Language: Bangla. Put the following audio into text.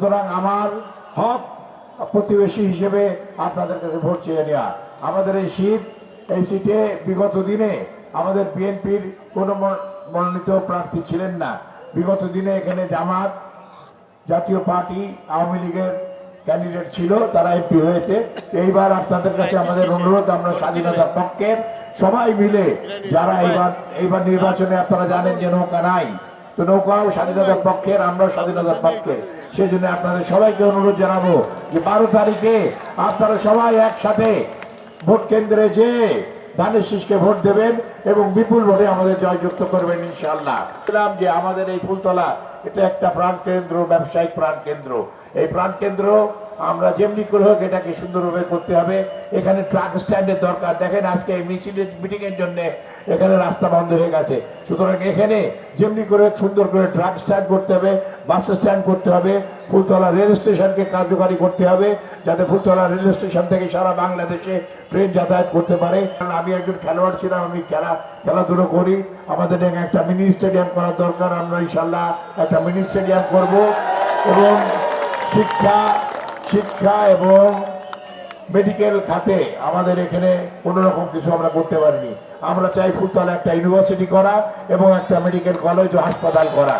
সুতরাং আমার হক প্রতিবেশী হিসেবে আপনাদের কাছে ভোট চেয়ে নেওয়া। আমাদের এই সিটে বিগত দিনে আমাদের বিএনপির কোনো মনোনীত প্রার্থী ছিলেন না। বিগত দিনে এখানে জামাত, জাতীয় পার্টি, আওয়ামী লীগের ক্যান্ডিডেট ছিল, তারা এমপি হয়েছে। এইবার আপনাদের কাছে আমাদের অনুরোধ, আমরা স্বাধীনতার পক্ষের সবাই মিলে যারা এইবার নির্বাচনে আপনারা জানেন যে নৌকা নাই, তো নৌকাও স্বাধীনতার পক্ষের, আমরাও স্বাধীনতার পক্ষের। সেই জন্য আপনাদের সবাইকে অনুরোধ জানাবো যে 12 তারিখে আপনারা সবাই একসাথে ভোট কেন্দ্রে যেয়ে ধানের শীষকে ভোট দেবেন এবং বিপুল ভোটে আমাদের জয়যুক্ত করবেন ইনশাআল্লাহ। যে আমাদের এই ফুলতলা এটা একটা প্রাণকেন্দ্র, ব্যবসায়িক প্রাণকেন্দ্র। এই প্রাণকেন্দ্র আমরা যেমনি করে হোক এটাকে সুন্দরভাবে করতে হবে। এখানে ট্রাক স্ট্যান্ডের দরকার। দেখেন আজকে এই মিটিংয়ের জন্য এখানে রাস্তা বন্ধ হয়ে গেছে। সুতরাং এখানে যেমনি করে সুন্দর করে ট্রাক স্ট্যান্ড করতে হবে, বাস স্ট্যান্ড করতে হবে, ফুলতলা রেল স্টেশনকে কার্যকারী করতে হবে, যাতে ফুলতলা রেল স্টেশন থেকে সারা বাংলাদেশে ট্রেন যাতায়াত করতে পারে। কারণ আমি একজন খেলোয়াড় ছিলাম, আমি খেলাধুলো করি। আমাদের একটা মিনি স্টেডিয়াম করার দরকার। আমরা ইনশাল্লাহ একটা মিনি স্টেডিয়াম করব এবং শিক্ষা এবং মেডিকেল খাতে আমাদের এখানে কোনো রকম কিছু আমরা করতে পারিনি। আমরা চাই ফুলতলা একটা ইউনিভার্সিটি করা এবং একটা মেডিকেল কলেজ ও হাসপাতাল করা।